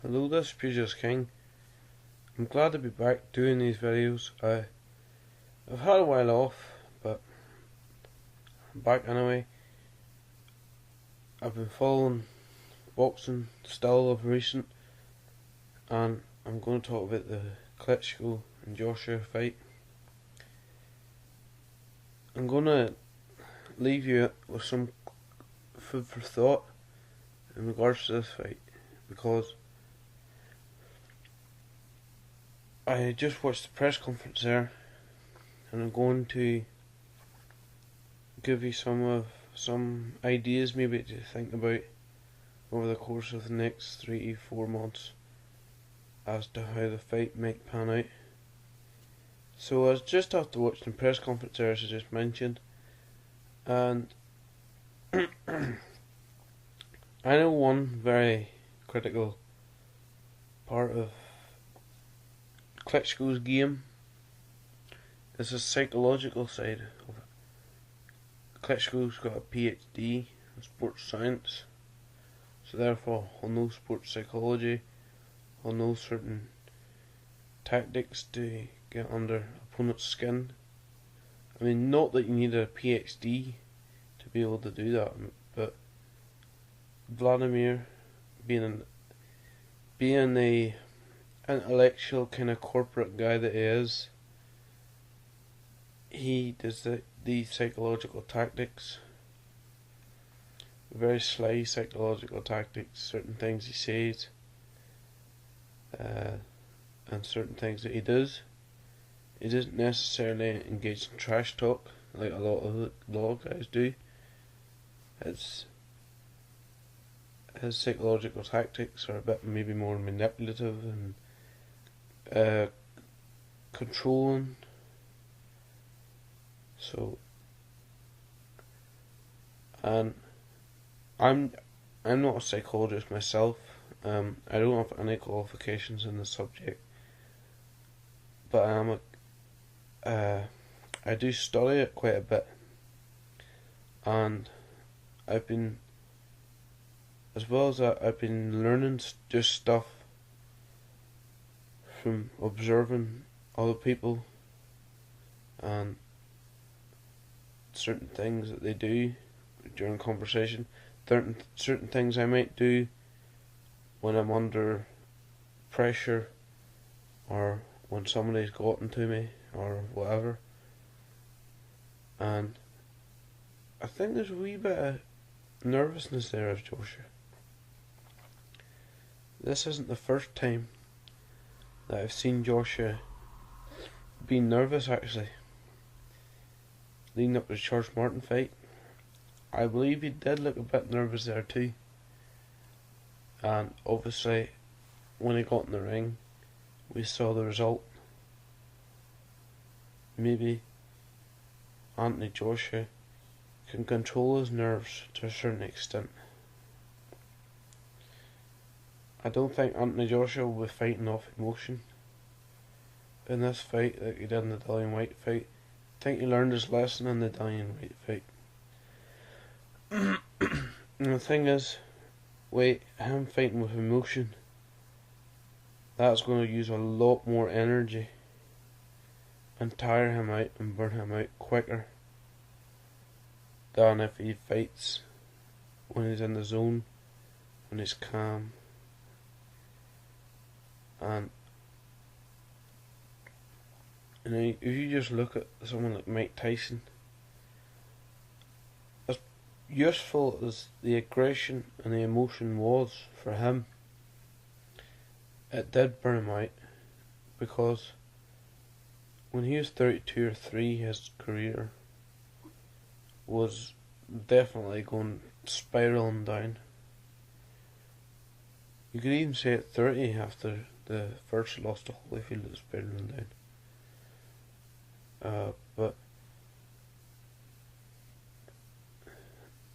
Hello, this is Pugilist King. I'm glad to be back doing these videos. I've had a while off, but I'm back anyway. I've been following boxing still of recent, and I'm going to talk about the Klitschko and Joshua fight. I'm going to leave you with some food for thought in regards to this fight, because I just watched the press conference there, and I'm going to give you some ideas maybe to think about over the course of the next 3 to 4 months as to how the fight might pan out. So I was just after watching the press conference there, as I just mentioned, and I know one very critical part of Klitschko's game is the psychological side of it. Klitschko's got a PhD in sports science, so therefore he'll know sports psychology, he'll know certain tactics to get under opponent's skin. I mean, not that you need a PhD to be able to do that, but Wladimir, being the intellectual kind of corporate guy that he is, he does these psychological tactics, very sly psychological tactics, certain things he says, and certain things that he does. He doesn't necessarily engage in trash talk like a lot of guys do. His psychological tactics are a bit maybe more manipulative and controlling. So, and I'm not a psychologist myself. I don't have any qualifications in the subject, but I do study it quite a bit, and I've been, as well as that, I've been learning just stuff from observing other people and certain things that they do during conversation, certain things I might do when I'm under pressure or when somebody's gotten to me or whatever. And I think there's a wee bit of nervousness there of Joshua. This isn't the first time that I've seen Joshua being nervous, actually. Leading up to the George Martin fight, I believe he did look a bit nervous there too. And obviously, when he got in the ring, we saw the result. Maybe Anthony Joshua can control his nerves to a certain extent. I don't think Anthony Joshua will be fighting off emotion in this fight like he did in the Dillian Whyte fight. I think he learned his lesson in the Dillian Whyte fight. And the thing is, him fighting with emotion, that's going to use a lot more energy and tire him out and burn him out quicker than if he fights when he's in the zone, when he's calm. And you know, if you just look at someone like Mike Tyson, as useful as the aggression and the emotion was for him, it did burn him out, because when he was 32 or 3, his career was definitely going spiraling down. You could even say at 30, after the first loss to Holyfield, it was spiraling down. But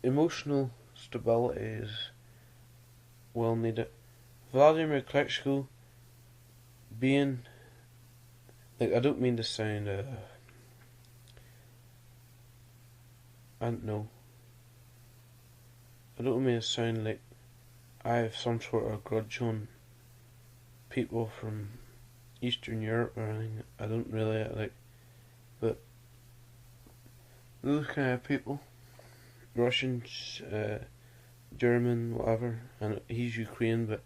emotional stability is well needed. Wladimir Klitschko being, like, I don't mean to sound, I don't mean to sound like I have some sort of grudge on people from Eastern Europe or anything. I don't really like, but those kind of people, Russians, German, whatever, and he's Ukraine, but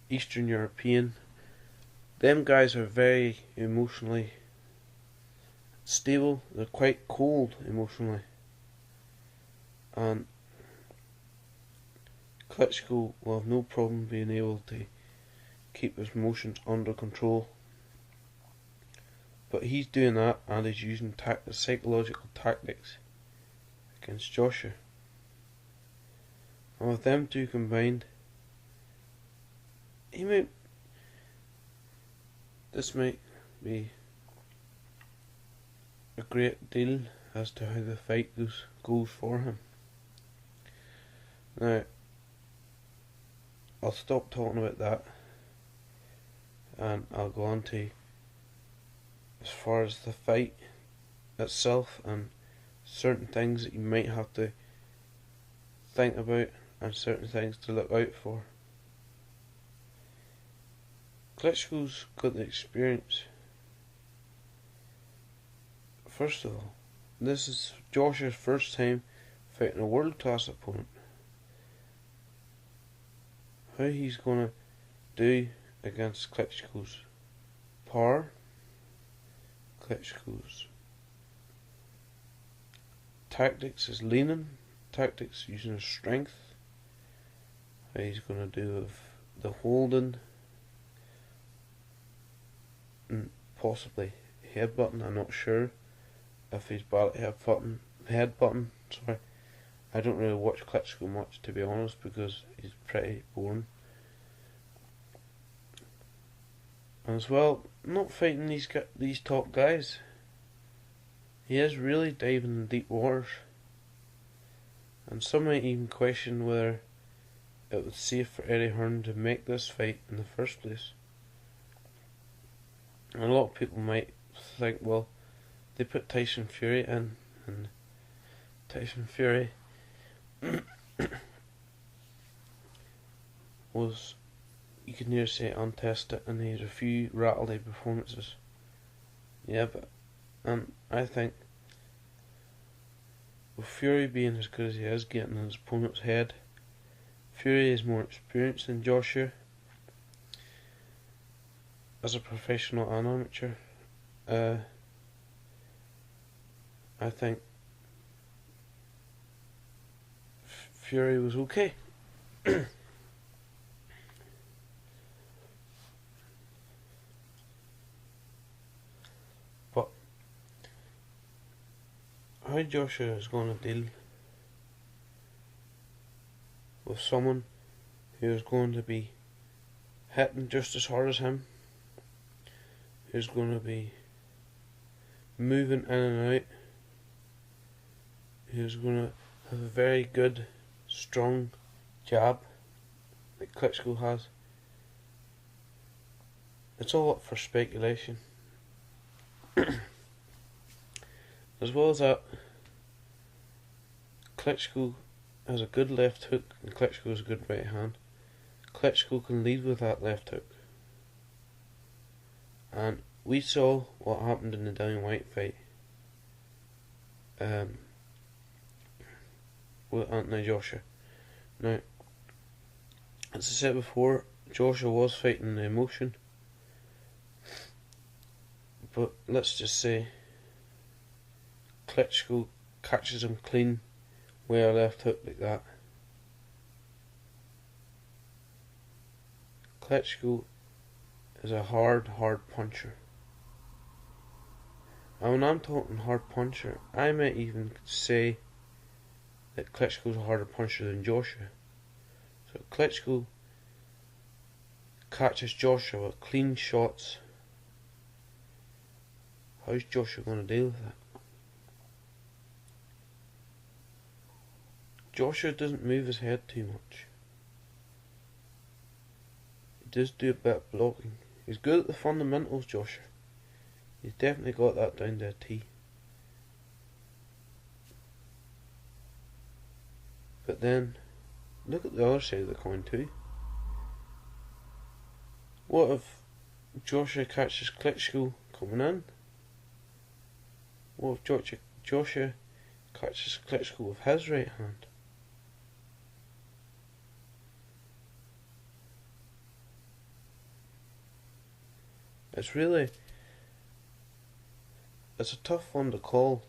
Eastern European, them guys are very emotionally stable. They're quite cold emotionally, and Klitschko will have no problem being able to keep his emotions under control. But he's doing that, and he's using psychological tactics against Joshua. And with them two combined, this might be a great deal as to how the fight goes for him. Now, I'll stop talking about that, and I'll go on to as far as the fight itself and certain things that you might have to think about and certain things to look out for. Klitschko's got the experience. First of all, this is Joshua's first time fighting a world class opponent. How he's gonna do against Klitschko's power, Klitschko's tactics, his leaning tactics, using his strength, how he's gonna do with the holding and possibly headbutting. I'm not sure if he's bad at headbutting. Sorry, I don't really watch Klitschko much, to be honest, because he's pretty boring. And as well, not fighting these top guys. He is really diving in deep waters, and some might even question whether it was safe for Eddie Hearn to make this fight in the first place. And a lot of people might think, well, they put Tyson Fury in, and Tyson Fury was, you could near say, untested, and he had a few rattledy performances. Yeah, but I think with Fury being as good as he is, getting in his opponent's head, Fury is more experienced than Joshua as a professional and amateur. I think Fury was okay. But how Joshua is going to deal with someone who is going to be hitting just as hard as him, who's going to be moving in and out, who's going to have a very good, strong jab like Klitschko has. It's all up for speculation. As well as that, Klitschko has a good left hook and Klitschko has a good right hand. Klitschko can lead with that left hook. And we saw what happened in the Dillian Whyte fight with Anthony Joshua. Now, as I said before, Joshua was fighting the emotion, but let's just say Klitschko catches him clean with a left hook like that. Klitschko is a hard puncher. And when I'm talking hard puncher, I might even say that Klitschko's a harder puncher than Joshua. So Klitschko catches Joshua with clean shots. How's Joshua going to deal with that? Joshua doesn't move his head too much. He does do a bit of blocking. He's good at the fundamentals, Joshua. He's definitely got that down to a T. But then, look at the other side of the coin too. What if Joshua catches Klitschko coming in? What if Joshua catches Klitschko with his right hand? It's a tough one to call.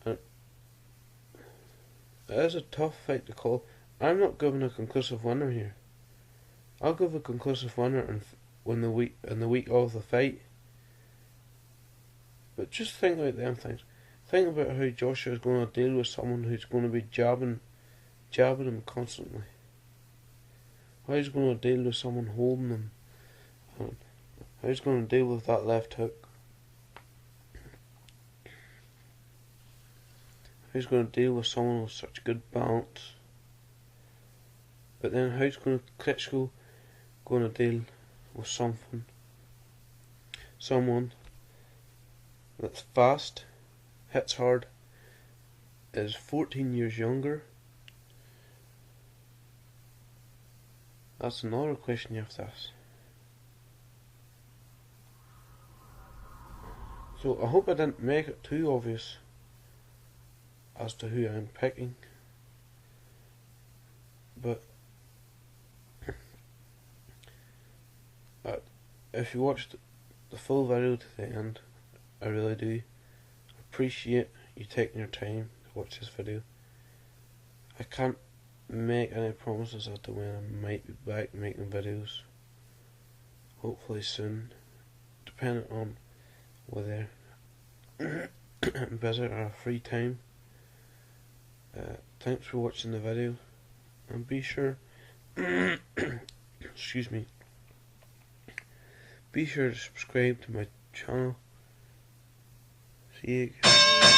And it is a tough fight to call. I'm not giving a conclusive winner here. I'll give a conclusive winner in the week of the fight. But just think about them things. Think about how Joshua is going to deal with someone who's going to be jabbing him constantly. How he's going to deal with someone holding him. And how he's going to deal with that left hook. How he's going to deal with someone with such good balance. But then how's Klitschko going to deal with someone that's fast, hits hard, is 14 years younger? That's another question you have to ask. So I hope I didn't make it too obvious as to who I'm picking. But if you watched the full video to the end, I really do appreciate you taking your time to watch this video. I can't make any promises as to when I might be back making videos. Hopefully soon, depending on whether I'm busy or have free time. Thanks for watching the video, and be sure excuse me, be sure to subscribe to my channel. See you again.